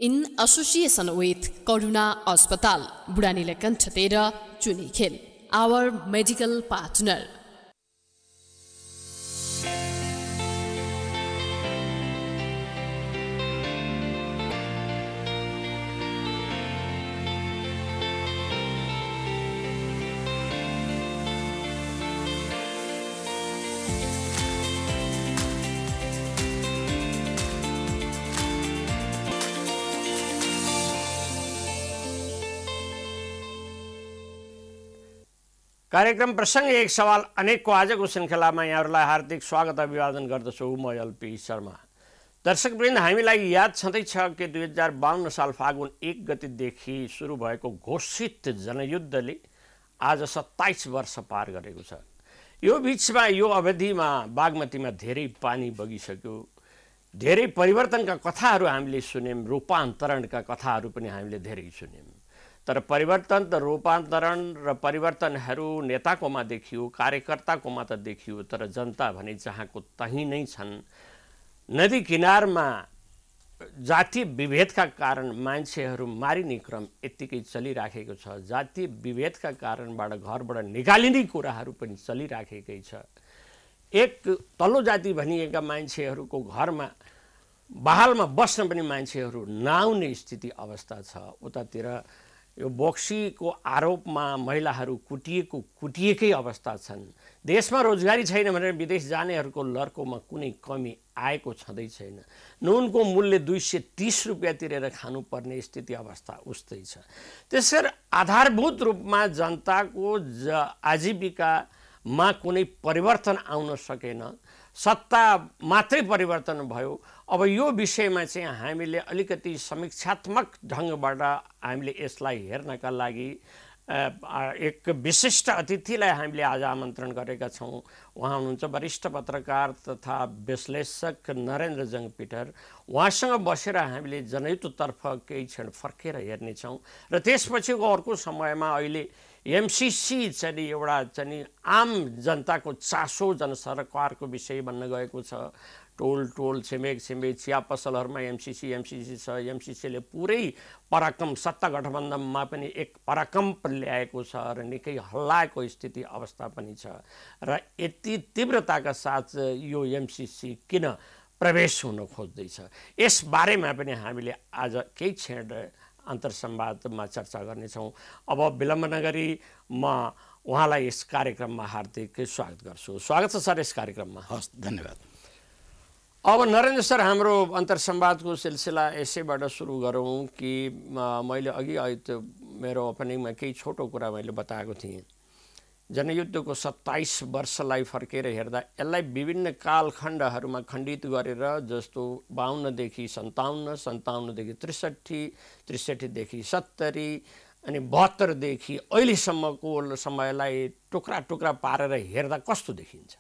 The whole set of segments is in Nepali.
in association with Karuna Hospital, Budanilakantha 13, Chunikhel, our medical partner. कार्यक्रम प्रसंग एक सवाल अनेकको आजको श्रृङ्खलामा यहाँहरूलाई हार्दिक स्वागत अभिवादन गर्दछु। म एलपी शर्मा। दर्शकवृन्द, हामीलाई याद छँदैछ कि 2052 साल फागुन 1 गतेदेखि सुरु भएको घोषित जनयुद्धले आज 27 वर्ष पार गरेको छ। यो बिचमा यो अवधिमा बागमतीमा धेरै पानी बगिसक्यो, धेरै परिवर्तनका कथाहरू हामीले सुन्यौँ, रूपान्तरणका कथाहरू पनि हामीले धेरै सुन्यौँ। तर परिवर्तन त रूपान्तरण र परिवर्तनहरू नेताकोमा देखियो, कार्यकर्ताकोमा त देखियो, तर जनता भने जहाँको तहीँ नै छन्। नदी किनारमा जातीय विभेदका कारण मान्छेहरू मारिने क्रम यत्तिकै चलिराखेको छ। जातीय विभेदका कारणबाट घरबाट निकालिने कुराहरू पनि चलिराखेकै छ। एक तल्लो जाति भनिएका मान्छेहरूको घरमा बहालमा बस्न पनि मान्छेहरू नआउने स्थिति अवस्था छ। उतातिर यो बोक्सीको आरोपमा महिलाहरू कुटिएकै अवस्था छन्। देशमा रोजगारी छैन भनेर विदेश जानेहरूको लर्कोमा कुनै कमी आएको छँदै छैन। नुनको मूल्य 230 रुपियाँ तिरेर खानुपर्ने स्थिति अवस्था उस्तै छ। त्यसैले आधारभूत रूपमा जनताको आजीविकामा कुनै परिवर्तन आउन सकेन, सत्ता मात्रै परिवर्तन भयो। अब यो विषयमा चाहिँ हामीले अलिकति समीक्षात्मक ढङ्गबाट हामीले यसलाई हेर्नका लागि एक विशिष्ट अतिथिलाई हामीले आज आमन्त्रण गरेका छौँ। उहाँ हुनुहुन्छ वरिष्ठ पत्रकार तथा विश्लेषक नरेन्द्र जङ्गपिटर। उहाँसँग बसेर हामीले जनयुद्धतर्फ केही क्षण फर्केर हेर्नेछौँ र त्यसपछिको अर्को समयमा अहिले एमसिसी चाहिँ एउटा चाहिँ आम जनताको चासो जनसरकारको विषय बन्न गएको छ। टोल छिमेक चिया पसलहरूमा एमसिसी छ। एमसिसीले पुरै पराक्रम सत्ता गठबन्धनमा पनि एक पराक्रम ल्याएको छ र निकै हल्लाएको स्थिति अवस्था पनि छ। र यति तीव्रताका साथ यो एमसिसी किन प्रवेश हुन खोज्दैछ, यस बारेमा पनि हामीले आज केही क्षण अन्तर्संवादमा चर्चा गर्नेछौँ। अब विलम्ब नगरी म उहाँलाई यस कार्यक्रममा हार्दिक स्वागत गर्छु। स्वागत छ सर यस कार्यक्रममा। हस्, धन्यवाद। अब नरेन्द्र सर, हाम्रो अन्तर्संवादको सिलसिला यसैबाट सुरु गरौँ कि मैले अघि मेरो ओपनिङमा केही छोटो कुरा मैले बताएको थिएँ। जनयुद्धको 27 वर्षलाई फर्केर हेर्दा यसलाई विभिन्न कालखण्डहरूमा खण्डित गरेर, जस्तो 52 देखि 57, 57 देखि 63, 63 देखि 70 अनि 72 देखि अहिलेसम्मको समयलाई टुक्रा टुक्रा पारेर हेर्दा कस्तो देखिन्छ?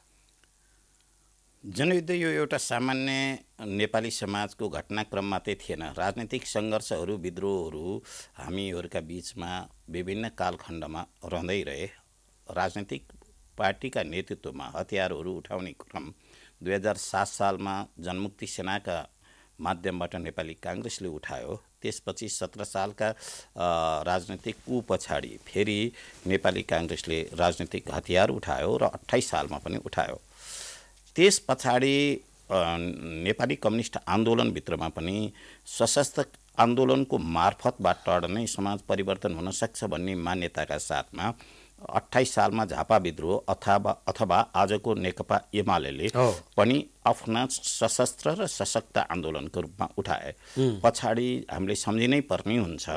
जनयुद्ध यो एउटा सामान्य नेपाली समाजको घटनाक्रम मात्रै थिएन। राजनीतिक सङ्घर्षहरू, विद्रोहहरू हामीहरूका बिचमा विभिन्न कालखण्डमा रहँदै रहे। राजनीतिक पार्टीका नेतृत्वमा हतियारहरू उठाउने क्रम 2007 सालमा जनमुक्ति सेनाका माध्यमबाट नेपाली काङ्ग्रेसले उठायो। त्यसपछि 17 सालका राजनीतिक कु पछाडि फेरि नेपाली काङ्ग्रेसले राजनीतिक हतियार उठायो र 28 सालमा पनि उठायो। त्यस पछाडि नेपाली कम्युनिस्ट आन्दोलनभित्रमा पनि सशस्त्र आन्दोलनको मार्फतबाट नै समाज परिवर्तन हुन सक्छ भन्ने मान्यताका साथमा 28 सालमा झापा विद्रोह अथवा आजको नेकपा एमाले पनि आफ्ना सशस्त्र र सशक्त आन्दोलनको रूपमा उठाए। पछाडि हामीले सम्झिनै पर्ने हुन्छ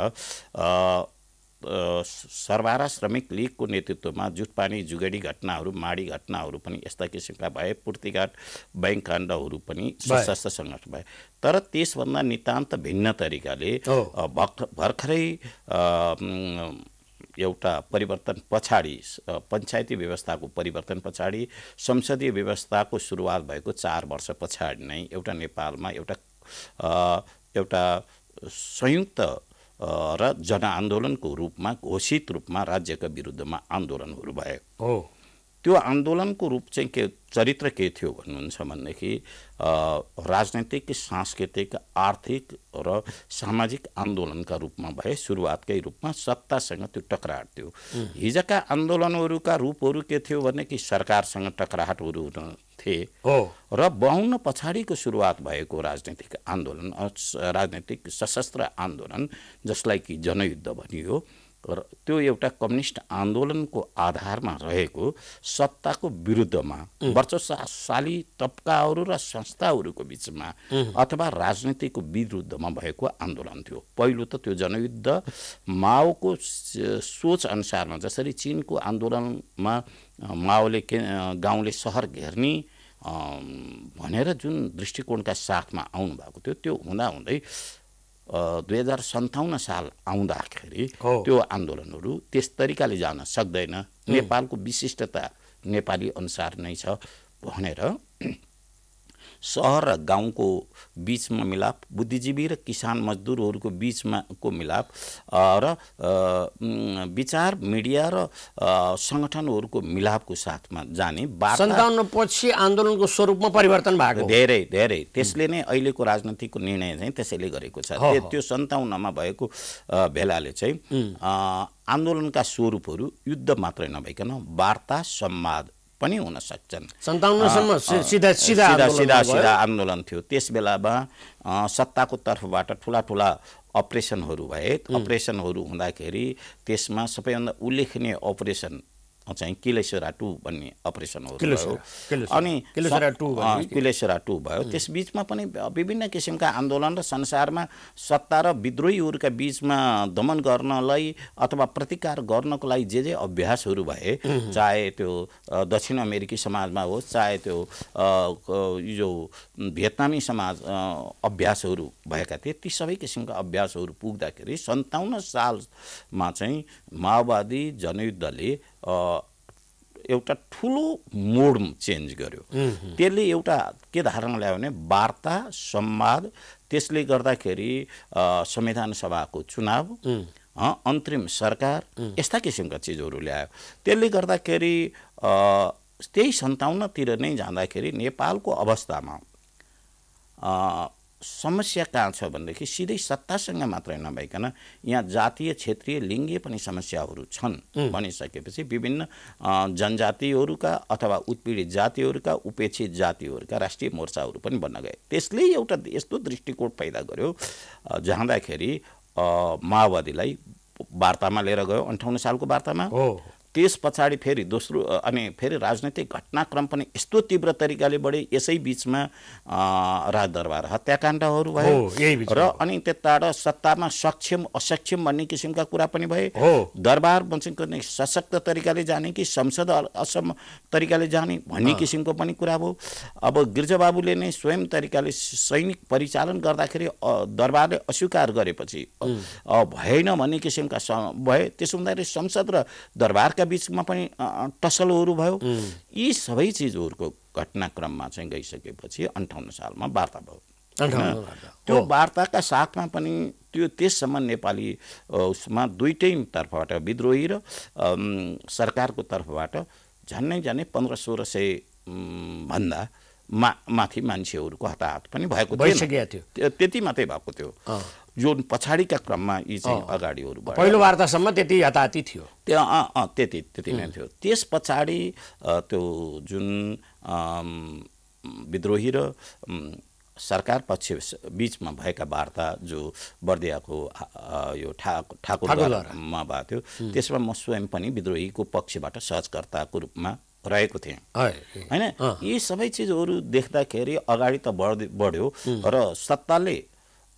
सर्वहारा श्रमिक लीगको नेतृत्वमा जुटपानी जुगडी घटनाहरू, माडी घटनाहरू पनि यस्ता किसिमका भए। पूर्तिघाट बैंक काण्डहरू पनि सशस्त्र सङ्घर्ष भए। तर त्यसभन्दा नितान्त भिन्न तरिकाले भर्खरै एउटा परिवर्तन पछाडि, पञ्चायती व्यवस्थाको परिवर्तन पछाडि, संसदीय व्यवस्थाको सुरुवात भएको 4 वर्ष पछाडि नै एउटा नेपालमा एउटा संयुक्त र जनआन्दोलनको रूपमा घोषित रूपमा राज्यका विरुद्धमा आन्दोलनहरू भए। त्यो आन्दोलनको रूप चाहिँ के चरित्र के थियो भन्नुहुन्छ भनेदेखि राजनैतिक सांस्कृतिक आर्थिक र सामाजिक आन्दोलनका रूपमा भए सुरुवातकै रूपमा सत्तासँग त्यो टकराट थियो। हिजोका आन्दोलनहरूका रूपहरू के थियो भनेदेखि सरकारसँग टकराटहरू थिए र 52 पछाडिको सुरुवात भएको राजनैतिक आन्दोलन राजनैतिक सशस्त्र आन्दोलन जसलाई कि जनयुद्ध भनियो र त्यो एउटा कम्युनिस्ट आन्दोलनको आधारमा रहेको सत्ताको विरुद्धमा वर्चस्वशाली तबकाहरू र संस्थाहरूको बीचमा अथवा राजनीतिको विरुद्धमा भएको आन्दोलन थियो। पहिलो त त्यो जनयुद्ध माओको सोच अनुसारमा जसरी चीनको आन्दोलनमा माओले गाउँले सहर घेर्ने भनेर जुन दृष्टिकोणका साथमा आउनु भएको थियो त्यो हुँदाहुँदै 2057 साल आउँदाखेरि त्यो आन्दोलनहरू त्यस तरिकाले जान सक्दैन, नेपालको विशिष्टता नेपाली अनुसार नै छ भनेर सहर र गाउँको बीचमा मिलाप, बुद्धिजीवी र किसान मजदुरहरूको बीचमा को मिलाप र विचार मिडिया र संगठनहरूको मिलापको साथमा जाने 57 पछि आन्दोलनको स्वरूपमा परिवर्तन भएको धेरै त्यसले नै अहिलेको राजनीतिको निर्णय चाहिँ त्यसैले गरेको छ। त्यो 57 मा भएको भेलाले चाहिँ आन्दोलनका स्वरूपहरू युद्ध मात्रै नभइकन वार्ता संवाद पनि हुन सक्छन्। 57 सम्म सिधा आन्दोलन थियो। त्यस बेलामा सत्ताको तर्फबाट ठुला अपरेसनहरू भए। अपरेसनहरू हुँदाखेरि त्यसमा सबैभन्दा उल्लेखनीय अपरेसन चाहिँ किलेश्वरा 2 भन्ने अपरेसनहरू भयो अनि किलेश्वरा 2 भयो। त्यस बीचमा पनि विभिन्न किसिमका आन्दोलन र संसारमा सत्ता र विद्रोहीहरूका बीचमा दमन गर्नलाई अथवा प्रतिकार गर्नको लागि जे अभ्यासहरू भए, चाहे त्यो दक्षिण अमेरिकी समाजमा होस्, चाहे त्यो यो भियतनामी समाज अभ्यासहरू भएका थिए, ती सबै किसिमका अभ्यासहरू पुग्दाखेरि 57 सालमा चाहिँ माओवादी जनयुद्धले एउटा ठुलो मोड चेन्ज गर्यो। त्यसले एउटा के धारणा ल्यायो भने वार्ता संवाद, त्यसले गर्दाखेरि संविधान सभाको चुनाव, अन्तरिम सरकार, यस्ता किसिमका चिजहरू ल्यायो। त्यसले गर्दाखेरि त्यही 57 तिर नै जाँदाखेरि नेपालको अवस्थामा समस्या कहाँ छ भनेदेखि सिधै सत्तासँग मात्रै नभइकन यहाँ जातीय क्षेत्रीय लिङ्गीय पनि समस्याहरू छन् भनिसकेपछि विभिन्न जनजातिहरूका अथवा उत्पीडित जातिहरूका उपेक्षित जातिहरूका राष्ट्रिय मोर्चाहरू पनि बन्न गए। त्यसले एउटा यस्तो दृष्टिकोण पैदा गर्यो जाँदाखेरि माओवादीलाई वार्तामा लिएर गयो 58 सालको वार्तामा। त्यस पछाडि फेरि दोस्रो अनि फेरि राजनैतिक घटनाक्रम पनि यस्तो तीव्र तरिकाले बढे। यसै बीचमा राजदरबार हत्याकाण्डहरू भयो र अनि त्यताबाट सत्तामा सक्षम असक्षम भन्ने किसिमका कुरा पनि भए। दरबार पनि सशक्त तरिकाले जाने कि संसद असम तरिकाले जाने भन्ने किसिमको पनि कुरा भयो। अब गिर्जाबाबुले नै स्वयं तरिकाले सैनिक परिचालन गर्दाखेरि दरबारले अस्वीकार गरेपछि भएन भन्ने किसिमका भए। त्यसो हुँदाखेरि संसद र दरबारका बीचमा पनि टसलहरू भयो। यी सबै चिजहरूको घटनाक्रममा चाहिँ गइसकेपछि 58 सालमा वार्ता भयो। त्यो वार्ताका साथमा पनि त्यो त्यससम्म नेपाली उसमा दुईटै तर्फबाट विद्रोही र सरकारको तर्फबाट झन्नै 1500-1600 भन्दा माथि मान्छेहरूको हताहत पनि भएको थियो। त्यति मात्रै भएको थियो जुन पछाडिका क्रममा यी चाहिँ अगाडिहरू भयो। पहिलो वार्तासम्म त्यति हताहती थियो। त्यति नै थियो। त्यस पछाडि त्यो जुन विद्रोही र सरकार पक्ष बीचमा भएका वार्ता जो बर्दियाको यो ठाकुरमा भएको थियो, त्यसमा म स्वयं पनि विद्रोहीको पक्षबाट सहजकर्ताको रूपमा रहेको थिएँ हैन। यी सबै चिजहरू देख्दाखेरि अगाडि त बढ्यो र सत्ताले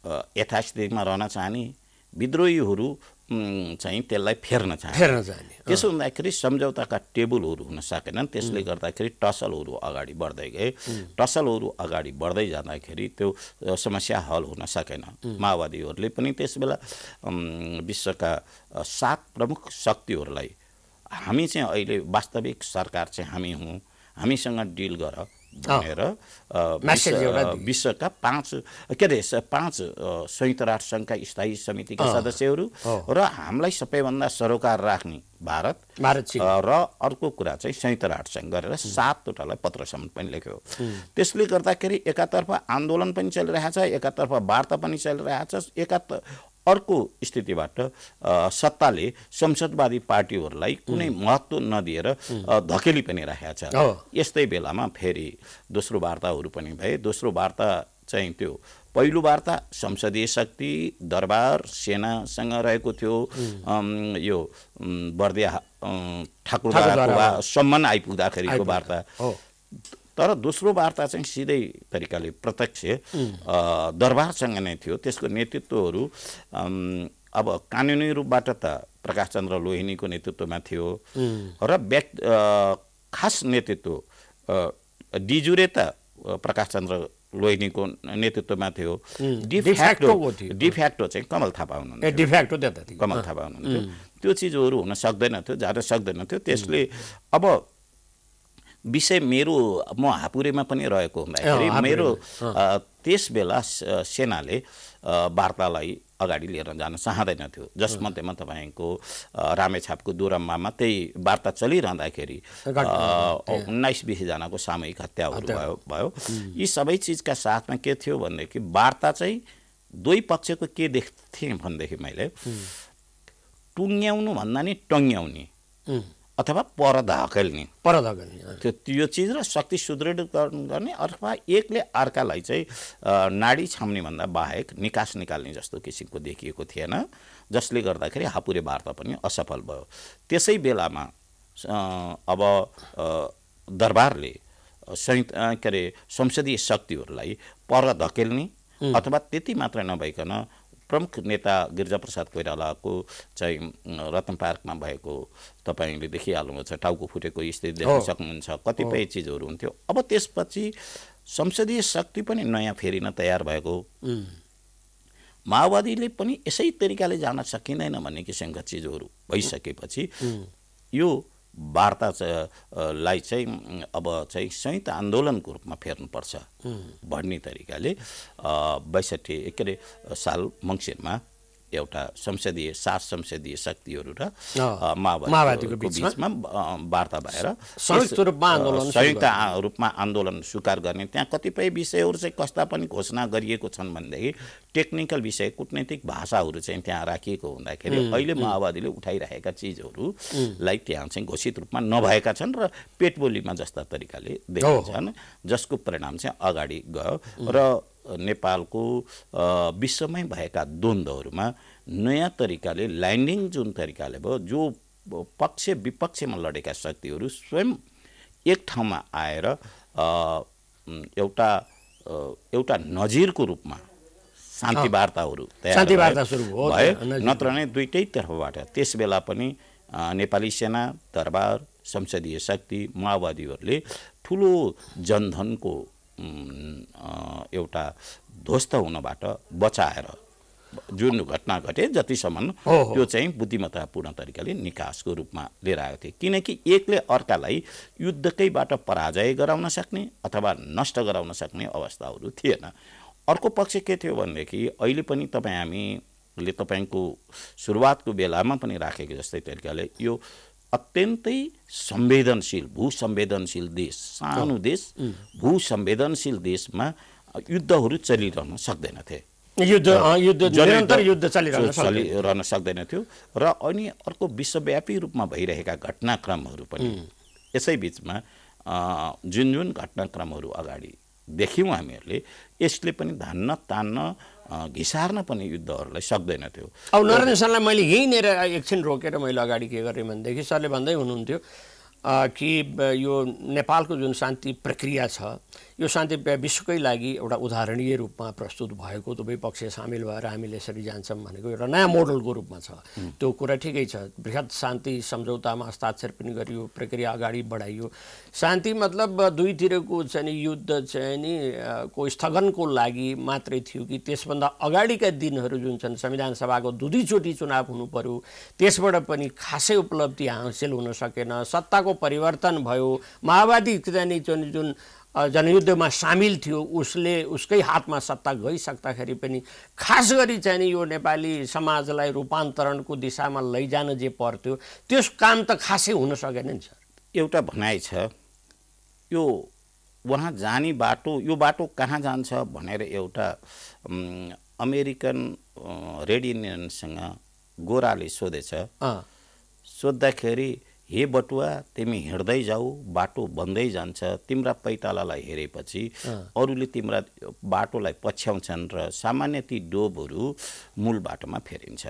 यथास्थितिमा रहन चाहने, विद्रोहीहरू चाहिँ त्यसलाई फेर्न चाहने। त्यसो हुँदाखेरि सम्झौताका टेबलहरू हुन सकेनन्। त्यसले गर्दाखेरि टसलहरू अगाडि बढ्दै गए। टसलहरू अगाडि बढ्दै जाँदाखेरि त्यो समस्या हल हुन सकेन। माओवादीहरूले पनि त्यसबेला विश्वका 7 प्रमुख शक्तिहरूलाई हामी चाहिँ अहिले वास्तविक सरकार चाहिँ हामी हौँ, हामीसँग डिल गर भनेर विश्वका 5 संयुक्त राष्ट्र सङ्घका स्थायी समितिका सदस्यहरू र हामीलाई सबैभन्दा सरोकार राख्ने भारत र अर्को कुरा चाहिँ संयुक्त राष्ट्र सङ्घ गरेर 7वटालाई पत्रसम्म पनि लेख्यो। त्यसले गर्दाखेरि एकातर्फ आन्दोलन पनि चलिरहेछ, एकातर्फ वार्ता पनि चलिरहेछ, अर्को स्थितिबाट सत्ताले संसदवादी पार्टीहरूलाई कुनै महत्त्व नदिएर धकेली पनि राखेको छ। यस्तै बेलामा फेरि दोस्रो वार्ताहरू पनि भए। दोस्रो वार्ता चाहिँ त्यो पहिलो वार्ता संसदीय शक्ति दरबार सेनासँग रहेको थियो। यो बर्दिया ठाकुरद्वाराको सम्मान आइपुग्दाखेरिको वार्ता। तर दोस्रो वार्ता चाहिँ सिधै तरिकाले प्रत्यक्ष दरबारसँग नै थियो। त्यसको नेतृत्वहरू अब कानुनी रूपबाट त प्रकाश चन्द्र लोहिनीको नेतृत्वमा थियो र खास नेतृत्व डिजुरे त प्रकाश चन्द्र लोहिनीको नेतृत्वमा थियो। डिफ्याक्टो चाहिँ कमल थापा हुनुहुन्थ्यो। कमल थापा हुनुहुन्थ्यो। त्यो चिजहरू हुन सक्दैनथ्यो, जान सक्दैनथ्यो। त्यसले अब विषय म हापुरेमा पनि रहेको हुँदाखेरि मेरो त्यस बेला सेनाले वार्तालाई अगाडि लिएर जान चाहँदैनथ्यो। जसमध्येमा तपाईँको रामेछापको दोरम्मामा त्यही वार्ता चलिरहँदाखेरि 19-20 जनाको सामूहिक हत्याहरू भयो। यी सबै चिजका साथमा के थियो भनेदेखि वार्ता चाहिँ दुई पक्षको के देख्थेँ भनेदेखि मैले टुङ्ग्याउनु भन्दा नि टङ्ग्याउने अथवा पर धकेल्ने त्यो चिज र शक्ति सुदृढीकरण गर्ने अथवा एकले अर्कालाई चाहिँ नाडी छाम्ने भन्दा बाहेक निकास निकाल्ने जस्तो किसिमको देखिएको थिएन, जसले गर्दाखेरि हापुरे वार्ता पनि असफल भयो। त्यसै बेलामा अब दरबारले संसदीय शक्तिहरूलाई पर धकेल्ने अथवा त्यति मात्र नभइकन प्रमुख नेता गिरिजाप्रसाद कोइरालाको चाहिँ रत्न पार्कमा भएको तपाईँले देखिहाल्नुहुन्छ, टाउको फुटेको स्थिति देख्न सक्नुहुन्छ, कतिपय चिजहरू हुन्थ्यो। अब त्यसपछि संसदीय शक्ति पनि नयाँ फेरिन तयार भएको, माओवादीले पनि यसै तरिकाले जान सकिँदैन भन्ने किसिमका चिजहरू भइसकेपछि यो वार्तालाई चाहिँ अब चाहिँ संयुक्त आन्दोलनको रूपमा फेर्नुपर्छ भन्ने तरिकाले 62 साल मङ्सिरमा एउटा संसदीय 7 संसदीय शक्तिहरू र माओवादीको बिचमा वार्ता भएर संयुक्त रूपमा आन्दोलन स्वीकार गर्ने। त्यहाँ कतिपय विषयहरू चाहिँ कस्ता पनि घोषणा गरिएको छन् भनेदेखि टेक्निकल विषय कुटनैतिक भाषाहरू चाहिँ त्यहाँ राखिएको हुँदाखेरि अहिले माओवादीले उठाइरहेका चिजहरूलाई त्यहाँ चाहिँ घोषित रूपमा नभएका छन् र पेटबोलीमा जस्ता तरिकाले देखिन्छन्, जसको परिणाम चाहिँ अगाडि गयो र नेपालको विश्वमै भएका द्वन्द्वहरूमा नयाँ तरिकाले ल्यान्डिङ जुन तरिकाले भयो, जो पक्ष विपक्षमा लडेका शक्तिहरू स्वयं एक ठाउँमा आएर एउटा नजिरको रूपमा शान्ति वार्ताहरू भए, नत्र नै दुईटै तर्फबाट त्यस बेला पनि नेपाली सेना दरबार संसदीय शक्ति माओवादीहरूले ठुलो जनधनको एउटा ध्वस्त हुनबाट बचाएर जुन घटना घटे जतिसम्म त्यो चाहिँ बुद्धिमत्तापूर्ण तरिकाले निकासको रूपमा लिएर आएको थियो। किनकि एकले अर्कालाई युद्धकैबाट पराजय गराउन सक्ने अथवा नष्ट गराउन सक्ने अवस्थाहरू थिएन। अर्को पक्ष के थियो भनेदेखि अहिले पनि हामीले तपाईँको सुरुवातको बेलामा पनि राखेको जस्तै तरिकाले यो अत्यन्तै संवेदनशील भूसंवेदनशील देश, सानो देश, भूसंवेदनशील देशमा युद्धहरू चलिरहन सक्दैनथे, चलिरहन सक्दैनथ्यो र अनि अर्को विश्वव्यापी रूपमा भइरहेका घटनाक्रमहरू पनि यसै बिचमा जुन घटनाक्रमहरू अगाडि देख्यौँ हामीहरूले, यसले पनि धान्न तान्न घिसार्न पनि युद्धहरूलाई सक्दैनथ्यो। अब नारायण सरलाई मैले यहीँनिर एकछिन रोकेर मैले अगाडि के गरेँ भनेदेखि सरले भन्दै हुनुहुन्थ्यो कि यो नेपालको जुन शान्ति प्रक्रिया छ यो शान्ति विश्वकै लागि एउटा उदाहरणीय रूपमा प्रस्तुत भएको, दुवै पक्ष सामेल भएर हामीले यसरी जान्छौँ भनेको एउटा नयाँ मोडलको रूपमा छ। त्यो कुरा ठिकै छ, बृहत शान्ति सम्झौतामा हस्ताक्षर पनि गरियो, प्रक्रिया अगाडि बढाइयो। शान्ति मतलब दुईतिरको चाहिँ युद्ध चाहिँ नि को स्थगनको लागि मात्रै थियो कि त्यसभन्दा अगाडिका दिनहरू जुन छन् संविधान सभाको दुईचोटि चुनाव हुनु पर्यो, त्यसबाट पनि खासै उपलब्धि हासिल हुन सकेन, सत्ताको परिवर्तन भयो, माओवादी चाहिँ जुन जनयुद्धमा सामेल थियो उसले उसकै हातमा सत्ता गइसक्दाखेरि पनि खास गरी चाहिँ नि यो नेपाली समाजलाई रूपान्तरणको दिशामा लैजान जे पर्थ्यो त्यस काम त खासै हुन सकेन नि सर। एउटा भनाइ छ यो वहाँ जाने बाटो यो बाटो कहाँ जान्छ भनेर एउटा अमेरिकन रेड युनियनसँग गोराले सोधेछ। सोद्धाखेरि हे बटुवा तिमी हिँड्दै जाऊ बाटो बन्दै जान्छ तिम्रा पैतालालाई हेरेपछि अरूले तिम्रा बाटोलाई पछ्याउँछन् र सामान्य ती डोबहरू मूल बाटोमा फेरिन्छ।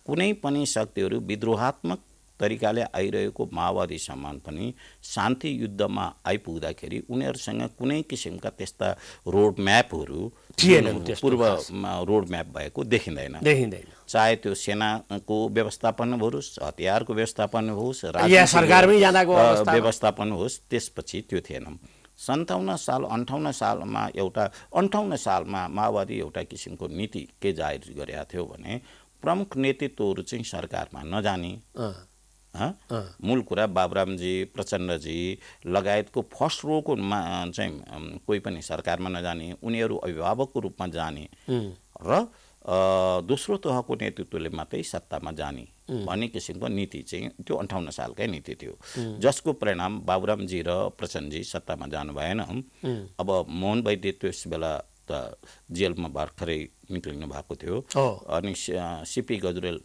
कुनै पनि शक्तिहरू विद्रोहात्मक तरिकाले आइरहेको माओवादी सम्मान पनि शान्ति युद्धमा आइपुग्दाखेरि उनीहरूसँग कुनै किसिमका त्यस्ता रोड म्यापहरू पूर्वमा रोड म्याप भएको देखिँदैन। चाहे त्यो सेनाको व्यवस्थापन होस् हतियारको व्यवस्थापन होस् सरकारमै जाँदाको व्यवस्थापन होस् त्यसपछि त्यो थिएन। 57 साल 58 सालमा एउटा 58 सालमा माओवादी एउटा किसिमको नीति के जाहेर गरेका थियो भने प्रमुख नेतृत्वहरू चाहिँ सरकारमा नजाने मूल कुरा बाबुरामजी प्रचण्डजी लगायतको फर्स्ट रोको चाहिँ कोही पनि सरकारमा नजाने उनीहरू अभिभावकको रूपमा जाने र दोस्रो तहको नेतृत्वले मात्रै सत्तामा जाने भन्ने किसिमको नीति चाहिँ त्यो 58 सालकै नीति थियो जसको परिणाम बाबुरामजी र प्रचण्डजी सत्तामा जानु भएन। अब मोहन वैद्य त्यस बेला त जेलमा भर्खरै निक्लिनु भएको थियो अनि सीपी गजुरेल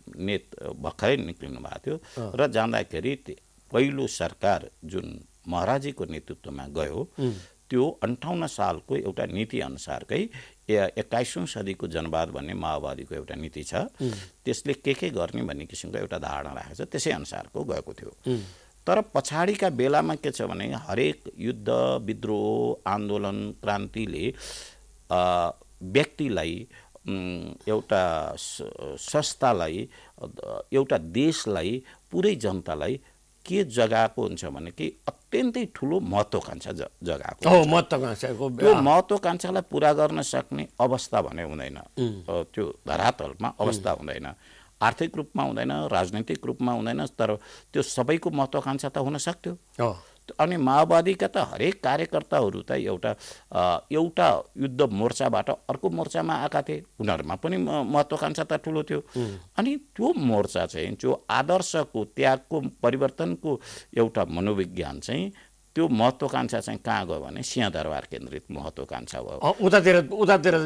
भर्खरै निक्लिनु भएको थियो र जाँदाखेरि पहिलो सरकार जुन महाराजीको नेतृत्वमा गयो त्यो 58 सालको एउटा नीति अनुसारकै 21औं सदीको जनवाद भन्ने माओवादीको एउटा नीति छ त्यसले के गर्ने भन्ने किसिमको एउटा धारणा राखेको छ त्यसै अनुसारको गएको थियो। तर पछाडिका बेलामा के छ भने हरेक युद्ध विद्रोह आन्दोलन क्रान्तिले व्यक्तिलाई एउटा संस्थालाई एउटा देशलाई पुरै जनतालाई के जगाएको हुन्छ भने कि अत्यन्तै ठुलो महत्त्वाकांक्षा जगाएको त्यो महत्त्वाकांक्षालाई पुरा गर्न सक्ने अवस्था भने हुँदैन त्यो धरातलमा अवस्था हुँदैन आर्थिक रूपमा हुँदैन राजनीतिक रूपमा हुँदैन तर त्यो सबैको महत्त्वाकांक्षा त हुन सक्थ्यो। अनि माओवादीका त हरेक कार्यकर्ताहरू त एउटा युद्ध मोर्चाबाट अर्को मोर्चामा आएका थिए उनीहरूमा पनि महत्त्वाकांक्षा त ठुलो थियो। अनि त्यो मोर्चा चाहिँ जो आदर्शको त्यागको परिवर्तनको एउटा मनोविज्ञान चाहिँ त्यो महत्त्वाकांक्षा चाहिँ कहाँ गयो भने सिंहदरबार केन्द्रित महत्त्वाकांक्षा भयो उतातिर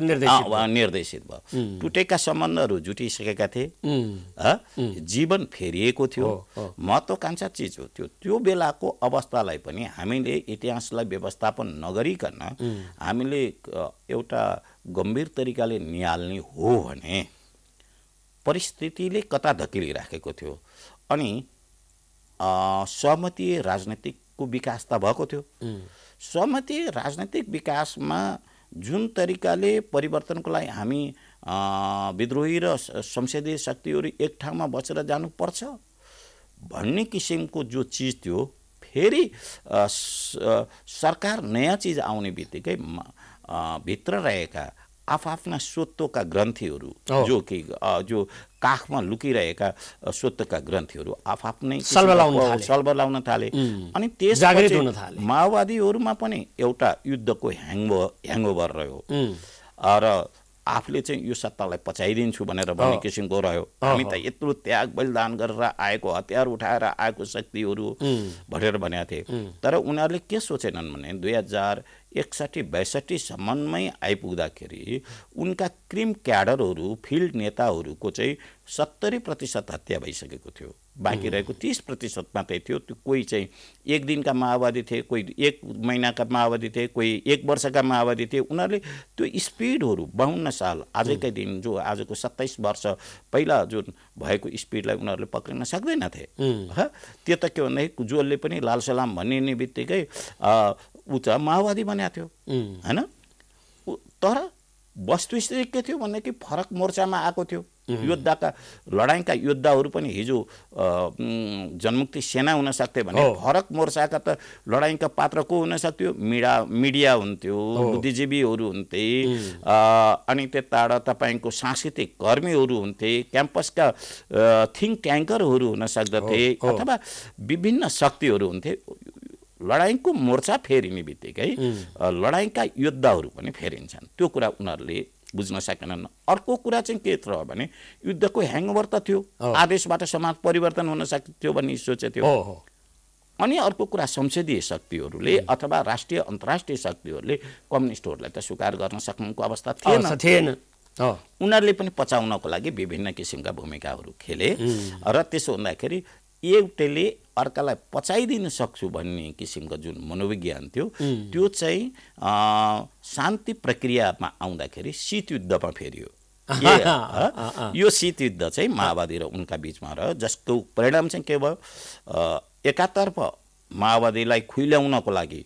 निर्देशित भयो। टुटेका सम्बन्धहरू जुटिसकेका थिए जीवन फेरिएको थियो महत्त्वाकांक्षा चिज हो त्यो बेलाको अवस्थालाई पनि हामीले इतिहासलाई व्यवस्थापन नगरिकन हामीले एउटा गम्भीर तरिकाले निहाल्ने हो भने परिस्थितिले कता धकेलिराखेको थियो। अनि सहमतीय राजनीतिक विकास त भएको थियो। सहमति राजनीतिक विकासमा जुन तरिकाले परिवर्तनको लागि हामी विद्रोही र संसदीय शक्तिहरू एक ठाउँमा बसेर जानुपर्छ भन्ने किसिमको जो चिज थियो फेरि सरकार नयाँ चिज आउने बित्तिकै भित्र रहेका आफ्ना स्वत्वका ग्रन्थीहरू जो काखमा लुकिरहेका स्वत्वका ग्रन्थीहरू आफ्नै सल्बलाउन थाले अनि त्यसपछि माओवादीहरूमा पनि एउटा युद्धको ह्याङओभर रह्यो र आफूले चाहिँ यो सत्तालाई पचाइदिन्छु भनेर भन्ने किसिमको रह्यो। हामी त यत्रो त्याग बलिदान गरेर आएको हतियार उठाएर आएको शक्तिहरू भनेर भनेका थिए तर उनीहरूले के सोचेनन् भने 2061-62 सम्ममै आइपुग्दाखेरि उनका क्रिम क्याडरहरू फिल्ड नेताहरूको चाहिँ 70% हत्या भइसकेको थियो बाँकी रहेको 30% मात्रै थियो। त्यो कोही चाहिँ एक दिनका माओवादी थिए कोही एक महिनाका माओवादी थिए कोही एक वर्षका माओवादी थिए। उनीहरूले त्यो स्पिडहरू 52 साल आजकै दिन जो आजको 27 वर्ष पहिला जुन भएको स्पिडलाई उनीहरूले पक्रिन सक्दैनथे। त्यो त के भन्दाखेरि जसले पनि लाल सलाम भन्ने बित्तिकै ऊ त माओवादी बनाएको थियो हैन। तर वस्तुस्थिति के थियो भने कि फरक मोर्चामा आएको थियो योद्धाका लडाईँका योद्धाहरू पनि हिजो जनमुक्ति सेना हुन सक्थे भने फरक मोर्चाका त लडाईँका पात्र को हुन सक्थ्यो मिडिया हुन्थ्यो बुद्धिजीवीहरू हुन्थे अनि त्यताबाट तपाईंको सांस्कृतिक कर्मीहरू हुन्थे क्याम्पसका थिङ्क ट्याङ्करहरू हुन सक्दथे अथवा विभिन्न शक्तिहरू हुन्थे। लडाइँको मोर्चा फेरिने बित्तिकै लडाइँका योद्धाहरू पनि फेरिन्छन्। त्यो कुरा उनीहरूले बुझ्न सकेनन्। अर्को कुरा चाहिँ के थियो भने युद्धको ह्याङओभर त थियो, आदेशबाट समाज परिवर्तन हुन सक्थ्यो भन्ने सोचेथ्यो। अनि अर्को कुरा संसदीय शक्तिहरूले अथवा राष्ट्रिय अन्तर्राष्ट्रिय शक्तिहरूले कम्युनिस्टहरूलाई त स्वीकार गर्न सक्नुको अवस्था थिएन। उनीहरूले पनि पचाउनको लागि विभिन्न किसिमका भूमिकाहरू खेले र त्यसो हुँदाखेरि एउटैले अर्कालाई पचाइदिन सक्छु भन्ने किसिमको जुन मनोविज्ञान थियो त्यो चाहिँ शान्ति प्रक्रियामा आउँदाखेरि शीतयुद्धमा फेरियो। यो शीतयुद्ध चाहिँ माओवादी र उनका बीचमा रह्यो, जसको परिणाम चाहिँ के भयो, एकातर्फ माओवादीलाई खुइल्याउनको लागि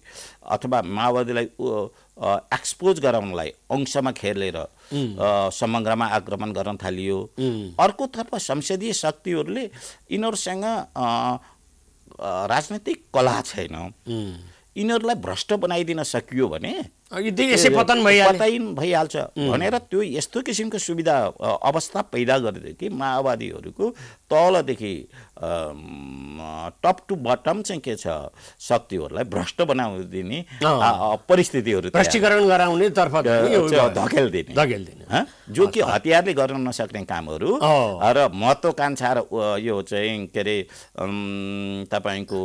अथवा माओवादीलाई एक्सपोज गराउनलाई अंशमा खेलेर समग्रमा आक्रमण गर्न थालियो। अर्कोतर्फ संसदीय शक्तिहरूले यिनीहरूसँग राजनीतिक कला छैन, यिनीहरूलाई भ्रष्ट बनाइदिन सकियो भने पतन भइहाल्छ भनेर त्यो यस्तो किसिमको सुविधा अवस्था पैदा गरिदियो कि माओवादीहरूको तलदेखि टप टु बटम चाहिँ के छ, शक्तिहरूलाई भ्रष्ट बनाइदिने परिस्थितिहरू, भ्रष्टीकरण गराउने तर्फ धकेल्दिने, जो कि हतियारले गर्न नसक्ने कामहरू र महत्त्वाकांक्षा र यो चाहिँ के अरे तपाईँको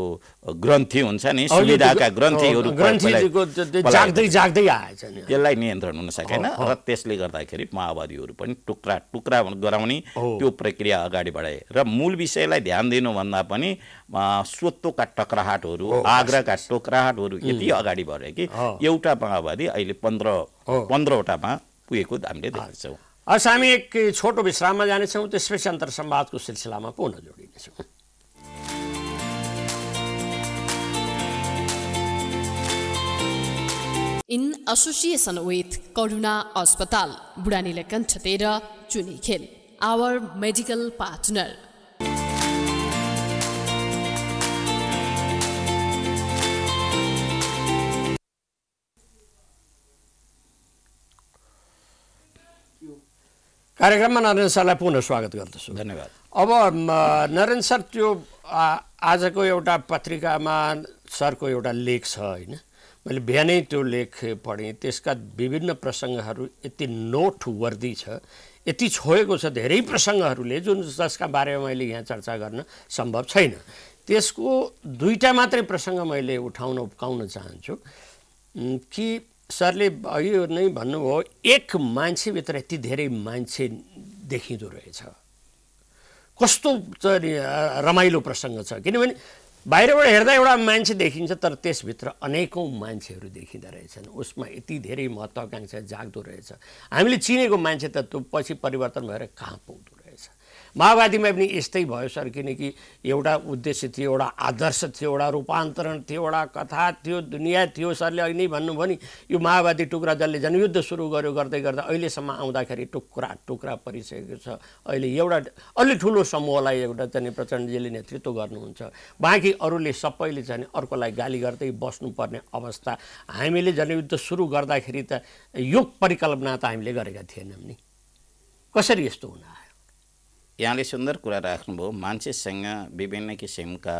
ग्रन्थि हुन्छ नि, सुविधाका ग्रन्थिहरू त्यसलाई नियन्त्रण हुन सकेन र त्यसले गर्दाखेरि माओवादीहरू पनि टुक्रा टुक्रा गराउने त्यो प्रक्रिया अगाडि बढाए र मूल विषयलाई ध्यान दिनुभन्दा पनि स्वत्वका टक्राहाटहरू, आग्राका टोक्राहाटहरू यति अगाडि बढे कि एउटा माओवादी अहिले 15वटामा पुगेको हामीले देख्छौँ। हस्, हामी एक छोटो विश्राममा जानेछौँ, त्यसपछि अन्तर संवादको सिलसिलामा पुनः जोडिनेछौँ। In association with Karuna Hospital, Budanila Kanchatera, Chunikhel, our medical partner. कार्यक्रममा नरेन्द्र सरलाई पुनः स्वागत गर्दछु। धन्यवाद। अब नरेन्द्र सर, त्यो आजको एउटा पत्रिकामा सरको एउटा लेख छ होइन, मैले बिहानै त्यो लेख पढेँ। त्यसका विभिन्न प्रसङ्गहरू यति नोटवर्दी छ, यति छोएको छ धेरै प्रसङ्गहरूले, जसका बारेमा मैले यहाँ चर्चा गर्न सम्भव छैन। त्यसको दुईटा मात्रै प्रसङ्ग मैले उठाउन चाहन्छु कि सरले यो नै भन्नुभयो, एक मान्छेभित्र यति धेरै मान्छे देखिँदो रहेछ। कस्तो रमाइलो प्रसङ्ग छ, किनभने बाहिरबाट हेर्दा एउटा मान्छे देखिन्छ तर त्यसभित्र अनेकौँ मान्छेहरू देखिँदो रहेछन्। उसमा यति धेरै महत्त्वाकांक्षा जाग्दो रहेछ। हामीले चिनेको मान्छे त त्यो पछि परिवर्तन भएर कहाँ पुग्दो रहेछ। माओवादीमा पनि यस्तै भयो सर, किनकि एउटा उद्देश्य थियो, एउटा आदर्श थियो, एउटा रूपान्तरण थियो, एउटा कथा थियो, दुनियाँ थियो। सरले अहिले नै भन्नुभयो नि, यो माओवादी टुक्रा जसले जनयुद्ध सुरु गर्यो गर्दै गर्दा अहिलेसम्म आउँदाखेरि टुक्रा टुक्रा परिसकेको छ। अहिले एउटा अलि ठुलो समूहलाई एउटा चाहिँ प्रचण्डजीले नेतृत्व गर्नुहुन्छ, बाँकी अरूले सबैले चाहिँ अर्कोलाई गाली गर्दै बस्नुपर्ने अवस्था। हामीले जनयुद्ध सुरु गर्दाखेरि त यो परिकल्पना त हामीले गरेका थिएनौँ नि, कसरी यस्तो हुन आयो? यहाँले सुन्दर कुरा राख्नुभयो। मान्छेसँग विभिन्न किसिमका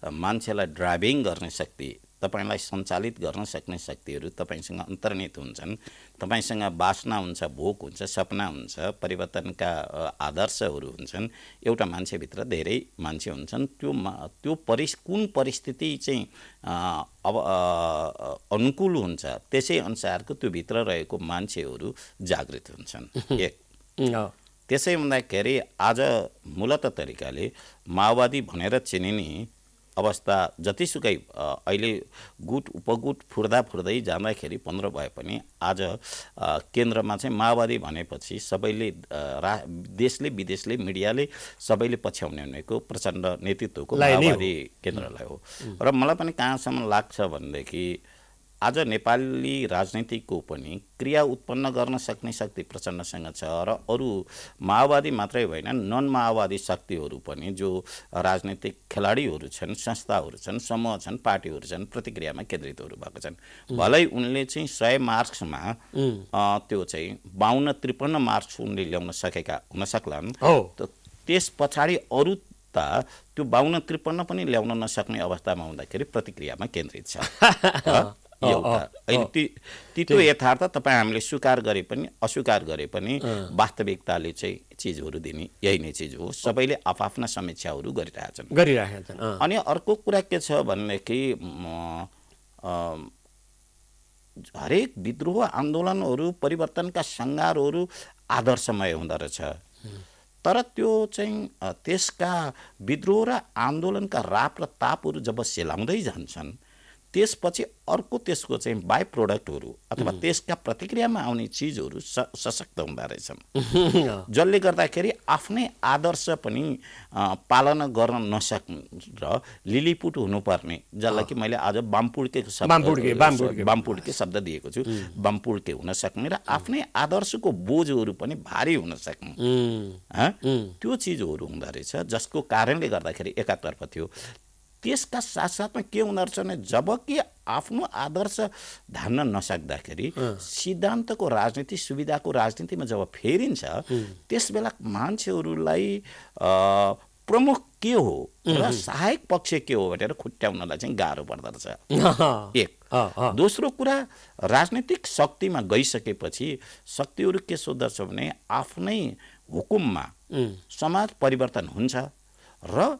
मान्छेलाई ड्राइभिङ गर्ने शक्ति, तपाईँलाई सञ्चालित गर्न सक्ने शक्तिहरू तपाईँसँग अन्तर्निहित हुन्छन्। तपाईँसँग वासना हुन्छ, भोक हुन्छ, सपना हुन्छ, परिवर्तनका आदर्शहरू हुन्छन्। एउटा मान्छेभित्र धेरै मान्छे हुन्छन्। त्यो कुन परिस्थिति चाहिँ अब अनुकूल हुन्छ त्यसै अनुसारको त्यो भित्र रहेको मान्छेहरू जागृत हुन्छन्। एक त्यसै हुँदाखेरि आज मूलत तरिकाले माओवादी भनेर चिनिने अवस्था जतिसुकै अहिले गुट उपगुट फुर्दै जाँदाखेरि 15 भए पनि आज केन्द्रमा चाहिँ माओवादी भनेपछि सबैले देशले विदेशले मिडियाले सबैले पछ्याउने भनेको प्रचण्ड नेतृत्वको माओवादी केन्द्रलाई हो। र मलाई पनि कहाँसम्म लाग्छ भनेदेखि आज नेपाली राजनीतिको पनि क्रिया उत्पन्न गर्न सक्ने शक्ति प्रचण्डसँग छ र अरू माओवादी मात्रै होइन, नन माओवादी शक्तिहरू पनि जो राजनीतिक खेलाडीहरू छन्, संस्थाहरू छन्, समूह छन्, पार्टीहरू छन्, प्रतिक्रियामा केन्द्रितहरू भएको छन्। भलै उनले चाहिँ 100 मार्क्समा त्यो चाहिँ 52-53 मार्क्स उनले ल्याउन सकेका हुन सक्लान्, त्यस पछाडि अरू अवस्था त्यो 52-53 पनि ल्याउन नसक्ने अवस्थामा हुँदाखेरि प्रतिक्रियामा केन्द्रित छ। त्यो यथार्थ तपाईँ हामीले स्वीकार गरे पनि अस्वीकार गरे पनि वास्तविकताले चाहिँ चिजहरू दिने यही नै चिज हो। सबैले आफ्ना समीक्षाहरू गरिरहेछन्। अनि अर्को कुरा के छ भनेदेखि हरेक विद्रोह आन्दोलनहरू परिवर्तनका सङ्घारहरू आदर्शमय हुँदो रहेछ, तर त्यो चाहिँ त्यसका विद्रोह र आन्दोलनका राप र तापहरू जब सेलाउँदै जान्छन् त्यसपछि अर्को त्यसको चाहिँ बाई प्रोडक्टहरू अथवा त्यसका प्रतिक्रियामा आउने चिजहरू सशक्त हुँदो रहेछन्, जसले गर्दाखेरि आफ्नै आदर्श पनि पालना गर्न नसक्ने र लिलिपुट हुनुपर्ने, जसलाई कि मैले आज बामपुड्के शब्द दिएको छु, बामपुड्के हुन सक्ने र आफ्नै आदर्शको बोझहरू पनि भारी हुन सक्ने त्यो चिजहरू हुँदो रहेछ, जसको कारणले गर्दाखेरि एकातर्फ थियो। त्यसका साथसाथमा के हुँदो रहेछ भने जबकि आफ्नो आदर्श धान्न नसक्दाखेरि सिद्धान्तको राजनीति सुविधाको राजनीतिमा जब फेरिन्छ त्यसबेला मान्छेहरूलाई प्रमुख के हो र सहायक पक्ष के हो भनेर खुट्याउनलाई चाहिँ गाह्रो पर्दो रहेछ। एक दोस्रो कुरा, राजनीतिक शक्तिमा गइसकेपछि शक्तिहरू के सोध्दछ भने आफ्नै हुकुममा समाज परिवर्तन हुन्छ र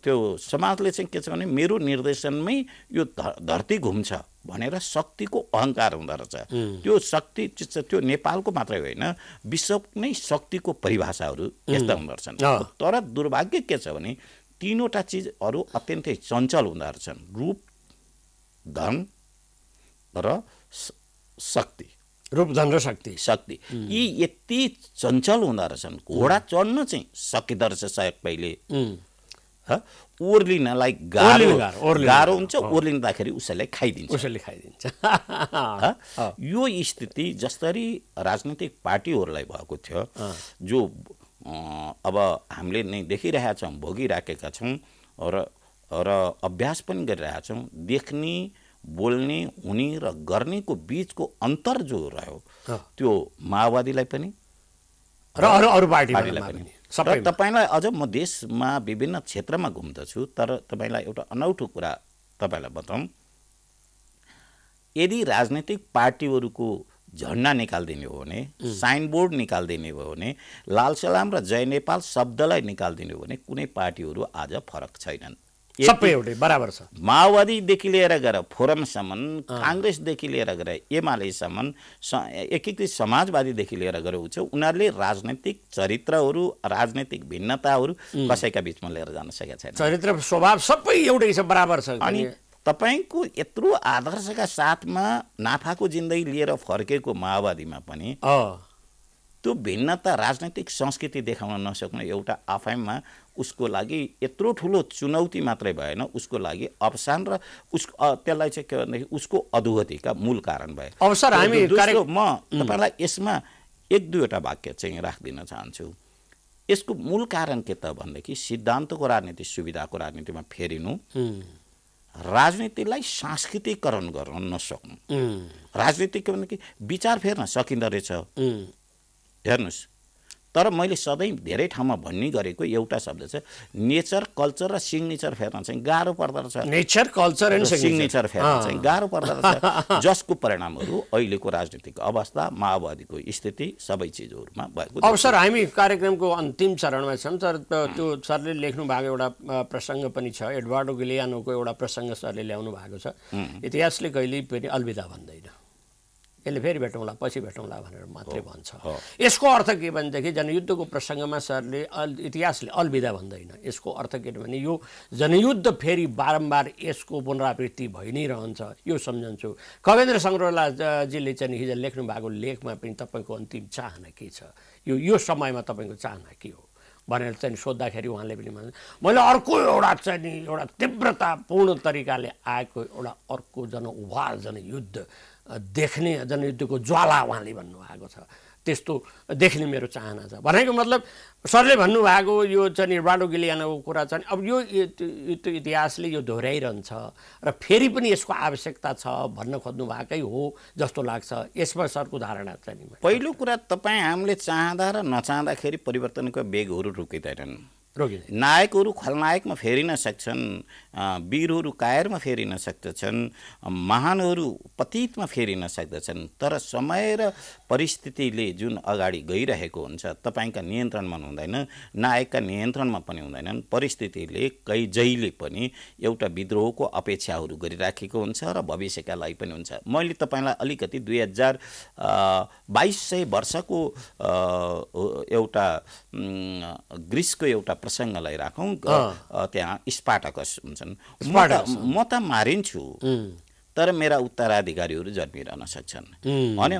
त्यो समाजले चाहिँ के छ भने मेरो निर्देशनमै यो धरती घुम्छ भनेर शक्तिको अहङ्कार हुँदो रहेछ। त्यो शक्ति त्यो नेपालको मात्रै होइन विश्व नै शक्तिको परिभाषाहरू यस्ता हुँदो रहेछन्। तर दुर्भाग्य के छ भने तीनवटा चिजहरू अत्यन्तै चञ्चल हुँदो रहेछन्, रूप, धन र शक्ति। रूप, धन र शक्ति यी यति चञ्चल हुँदो रहेछन्, घोडा चढ्न चाहिँ सकिँदो रहेछ सायद पहिले, ओर्लिनलाई गाह्रो हुन्छ, ओर्लिँदाखेरि उसैलाई खाइदिन्छ। यो स्थिति जसरी राजनीतिक पार्टीहरूलाई भएको थियो, जो अब हामीले नै देखिरहेका छौँ, भोगिराखेका छौँ र अभ्यास पनि गरिरहेका छौँ। देख्ने, बोल्ने, हुने र गर्नेको बीचको अन्तर जो रह्यो त्यो माओवादीलाई पनि र अरू पार्टीलाई पनि। र तपाईँलाई अझ म देशमा विभिन्न क्षेत्रमा घुम्दछु, तर तपाईँलाई एउटा अनौठो कुरा तपाईँलाई बताउँ, यदि राजनीतिक पार्टीहरूको झन्डा निकालिदिने हो भने, साइनबोर्ड निकालिदिने हो भने, लाल सलाम र जय नेपाल शब्दलाई निकालिदिने हो भने कुनै पार्टीहरू आज फरक छैनन्, सबै एउटै बराबर छ। माओवादीदेखि लिएर गएर फोरमसम्म, काङ्ग्रेसदेखि लिएर गएर एमालेसम्म, एकीकृत समाजवादीदेखि लिएर गएर उच्च उनीहरूले राजनैतिक चरित्रहरू, राजनैतिक भिन्नताहरू कसैका बिचमा लिएर जान सकेका छैन। चरित्र स्वभाव सबै एउटै छ, बराबर छ। अनि तपाईँको यत्रो आदर्शका साथमा नाफाको जिन्दगी लिएर फर्केको माओवादीमा पनि त्यो भिन्नता, राजनैतिक संस्कृति देखाउन नसक्ने एउटा आफैमा उसको लागि यत्रो ठुलो चुनौती मात्रै भएन, उसको लागि अवसान र त्यसलाई चाहिँ के भन्दाखेरि उसको अधोगतिका मूल कारण भए। अवसर हामी म तपाईँलाई यसमा एक दुईवटा वाक्य चाहिँ राखिदिन चाहन्छु। यसको मूल कारण के त भनेदेखि सिद्धान्तको राजनीति सुविधाको राजनीतिमा फेरिनु, राजनीतिलाई सांस्कृतिकरण गर्न नसक्नु। राजनीति के भनेदेखि विचार फेर्न सकिँदो रहेछ, हेर्नुहोस्। तर मैले सधैँ धेरै ठाउँमा भन्ने गरेको एउटा शब्द छ, नेचर, कल्चर र सिग्नेचर फेर्न चाहिँ गाह्रो पर्दो रहेछ। नेचर, कल्चर एन्ड सिग्नेचर फेर्न चाहिँ गाह्रो पर्दो रहेछ, जसको परिणामहरू अहिलेको राजनीतिक अवस्था, माओवादीको स्थिति सबै चिजहरूमा भएको। अब सर, हामी कार्यक्रमको अन्तिम चरणमा छौँ। सर, त्यो सरले लेख्नु भएको एउटा प्रसङ्ग पनि छ, एडवर्डो गिलियानोको एउटा प्रसङ्ग सरले ल्याउनु भएको छ, इतिहासले कहिल्यै पनि अलविदा भन्दैन, यसले फेरि भेटौँला, पछि भेटौँला भनेर मात्रै भन्छ। यसको अर्थ के भनेदेखि जनयुद्धको प्रसङ्गमा सरले इतिहासले अलविदा भन्दैन, यसको अर्थ के भने यो जनयुद्ध फेरि बारम्बार यसको पुनरावृत्ति भइ नै रहन्छ, यो सम्झन्छु। कवेन्द्र सङ्ग्रौलाजीले चाहिँ हिजो लेख्नु भएको लेखमा पनि तपाईँको अन्तिम चाहना के छ, यो समयमा तपाईँको चाहना के हो भनेर चाहिँ सोद्धाखेरि उहाँले पनि भन्छ, मैले अर्को एउटा चाहिँ नि एउटा तीव्रतापूर्ण तरिकाले आएको एउटा अर्को जनउभार, जनयुद्ध देख्ने, जनयुद्धको ज्वाला उहाँले भन्नुभएको छ, त्यस्तो देख्ने मेरो चाहना छ। भनेको मतलब सरले भन्नुभएको यो चाहिँ एडवर्डो गिलियानोको कुरा चाहिँ अब यो इतिहासले यो दोहोऱ्याइरहन्छ र फेरि पनि यसको आवश्यकता छ भन्न खोज्नु भएकै हो जस्तो लाग्छ। यसमा सरको धारणा चाहिँ पहिलो कुरा, तपाईँ हामीले चाहँदा र नचाहँदाखेरि परिवर्तनको वेगहरू रुकिँदैनन्। नायकहरू खलनायकमा फेरिन सक्छन्, वीरहरू कायरमा फेरिन सक्दछन्, महानहरू पतितमा फेरिन सक्दछन्, तर समय र परिस्थितिले जुन अगाडि गइरहेको हुन्छ तपाईँका नियन्त्रणमा हुँदैन, नायकका नियन्त्रणमा पनि हुँदैनन्। परिस्थितिले जहिले पनि एउटा विद्रोहको अपेक्षाहरू गरिराखेको हुन्छ र भविष्यका लागि पनि हुन्छ। मैले तपाईँलाई अलिकति 2200 वर्षको एउटा ग्रिसको एउटा प्रसङ्गलाई राखौँ। त्यहाँ स्पार्टाकस हुन्छन्। म त मारिन्छु तर मेरा उत्तराधिकारीहरू जन्मिरहन सक्छन् भने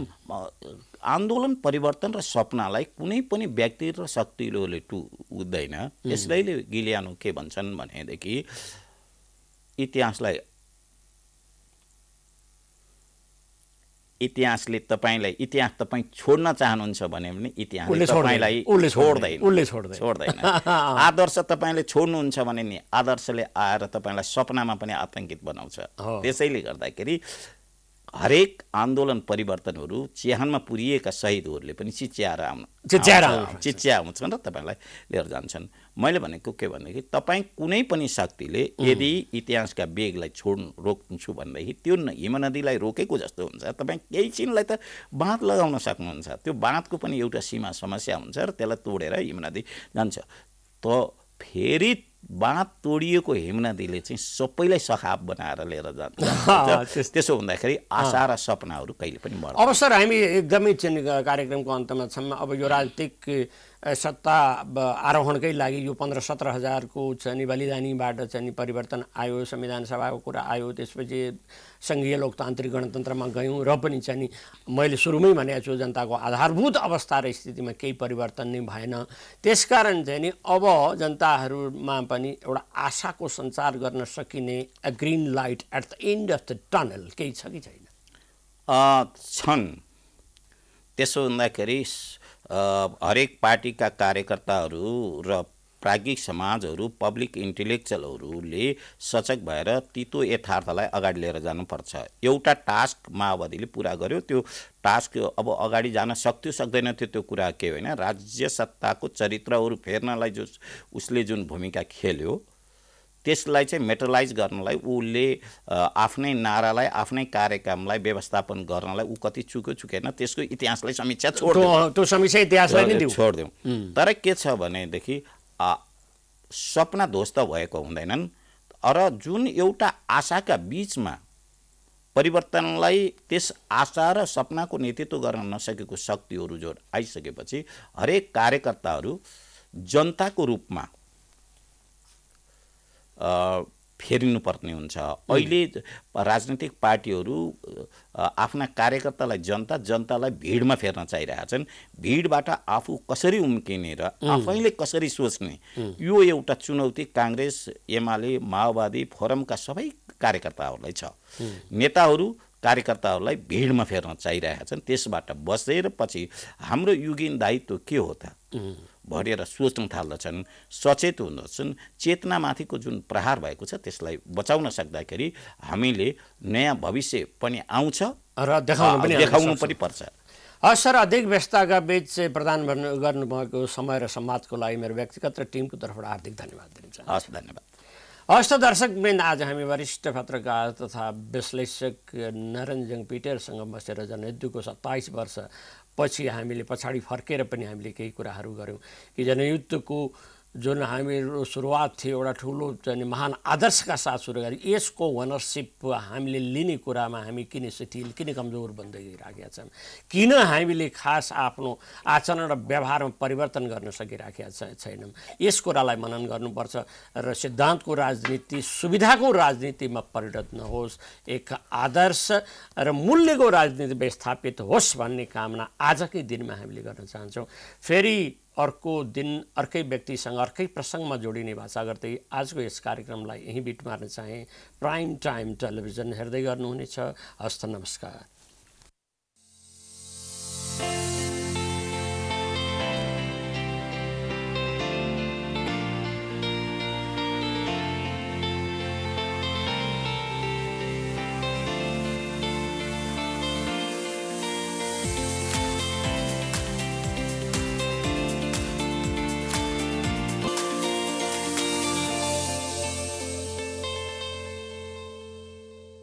आन्दोलन परिवर्तन र सपनालाई कुनै पनि व्यक्ति र शक्तिले टुक्दैन। यसैले गिलियानो के भन्छन् भनेदेखि इतिहासले तपाईलाई इतिहास तपाईँ छोड्न चाहनुहुन्छ भने पनि इतिहासले तपाईलाई छोड्दैन। आदर्श तपाईले छोड्नुहुन्छ भने नि आदर्शले आएर तपाईलाई सपनामा पनि आतंकित बनाउँछ। त्यसैले गर्दाखेरि हरेक आन्दोलन परिवर्तनहरू चिहानमा पुरिएका शहीदहरूले पनि चिच्याएर आउँछन् र तपाईँलाई लिएर जान्छन्। मैले भनेको के भनेदेखि तपाईँ कुनै पनि शक्तिले यदि इतिहासका वेगलाई रोक्छु भनेदेखि त्यो हिमनदीलाई रोकेको जस्तो हुन्छ। तपाईँ केही चिनलाई त बाँध लगाउन सक्नुहुन्छ, त्यो बाँधको पनि एउटा सीमा समस्या हुन्छ र त्यसलाई तोडेर हिमनदी जान्छ। त फेरि बाँध तोडिएको हिमनदीले चाहिँ सबैलाई सखाप बनाएर लिएर जान्छ। त्यसो हुँदाखेरि आशा र सपनाहरू कहिले पनि मर्दैन। अब सर हामी एकदमै कार्यक्रमको अन्तमा छौँ। अब यो राजनीतिक सत्ता आरोहणकै लागि यो 15-17 हजारको चाहिँ बलिदानीबाट चाहिँ परिवर्तन आयो, संविधान सभाको कुरा आयो, त्यसपछि सङ्घीय लोकतान्त्रिक गणतन्त्रमा गयौँ र पनि चाहिँ मैले सुरुमै भनेको छु जनताको आधारभूत अवस्था र स्थितिमा केही परिवर्तन नै भएन। त्यसकारण चाहिँ नि अब जनताहरूमा पनि एउटा आशाको सञ्चार गर्न सकिने a green light at the end of the tunnel केही छ कि छैन? छन्। त्यसो हुँदाखेरि हरेक पार्टीका कार्यकर्ताहरू र प्राज्ञिक समाजहरू, पब्लिक इन्टेलेक्चुअलहरूले सचेत भएर तितो यथार्थलाई अगाडि लिएर जानुपर्छ। एउटा टास्क माओवादीले पुरा गर्यो, त्यो टास्क अब अगाडि जान सक्थ्यो सक्दैन थियो त्यो कुरा के होइन। राज्य सत्ताको चरित्रहरू फेर्नलाई उसले जुन भूमिका खेल्यो त्यसलाई चाहिँ मेटरलाइज गर्नलाई उसले आफ्नै नारालाई, आफ्नै कार्यक्रमलाई व्यवस्थापन गर्नलाई ऊ कति चुकेन त्यसको इतिहासलाई समीक्षा छोडिदिउँ। तर के छ भनेदेखि सपना ध्वस्त भएको हुँदैनन् र जुन एउटा आशाका बीचमा परिवर्तनलाई त्यस आशा र सपनाको नेतृत्व गर्न नसकेको शक्तिहरू जो आइसकेपछि हरेक कार्यकर्ताहरू जनताको रूपमा फेरिनुपर्ने हुन्छ। अहिले राजनीतिक पार्टीहरू आफ्ना कार्यकर्तालाई जनतालाई भिडमा फेर्न चाहिरहेछन्। भिडबाट आफू कसरी उम्किने र आफैले कसरी सोच्ने यो एउटा चुनौती काङ्ग्रेस, एमाले, माओवादी, फोरमका सबै कार्यकर्ताहरूलाई छ। नेताहरू कार्यकर्ताहरूलाई भिडमा फेर्न चाहिरहेछन्। त्यसबाट बसेर पछि हाम्रो युगीन दायित्व के हो त भनेर सोच्न थाल्दछन्, सचेत हुँदछन्। चेतनामाथिको जुन प्रहार भएको छ त्यसलाई बचाउन सक्दाखेरि हामीले नयाँ भविष्य पनि आउँछ र देखाउनु पनि पर्छ। सर, अधिक व्यस्तताका बीच प्रदान गर्नुभएको समय र संवादको लागि मेरो व्यक्तिगत र टिमको तर्फबाट हार्दिक धन्यवाद दिन्छ। हस्, धन्यवाद। हस् त दर्शकवृन्द, आज हामी वरिष्ठ पत्रकार तथा विश्लेषक नरञ्जन पिटरसँग बसेर जनयुद्धको 27 वर्ष पछि हामीले पछाडि फर्केर पनि हामीले केही कुराहरू गऱ्यौँ कि जनयुद्धको जुन हाम्रो सुरुवात थियो एउटा ठुलो चाहिँ महान आदर्शका साथ सुरु गरी यसको ओनरसिप हामीले लिने कुरामा हामी किन शिथिल, किन कमजोर बन्दै गइराखेका छौँ, किन हामीले खास आफ्नो आचरण र व्यवहारमा परिवर्तन गर्न सकिराखेका छैनौँ, यस कुरालाई मनन गर्नुपर्छ र सिद्धान्तको राजनीति सुविधाको राजनीतिमा परिणत नहोस्, एक आदर्श र मूल्यको राजनीति विस्थापित होस् भन्ने कामना आजकै दिनमा हामीले गर्न चाहन्छौँ। फेरि अर्को दिन अर्कै व्यक्तिसँग अर्कै प्रसङ्गमा जोडिने भाषा गर्दै आजको यस कार्यक्रमलाई यहीँ बिट मार्न चाहे। प्राइम टाइम टेलिभिजन हेर्दै गर्नुहुनेछ। हस्त, नमस्कार।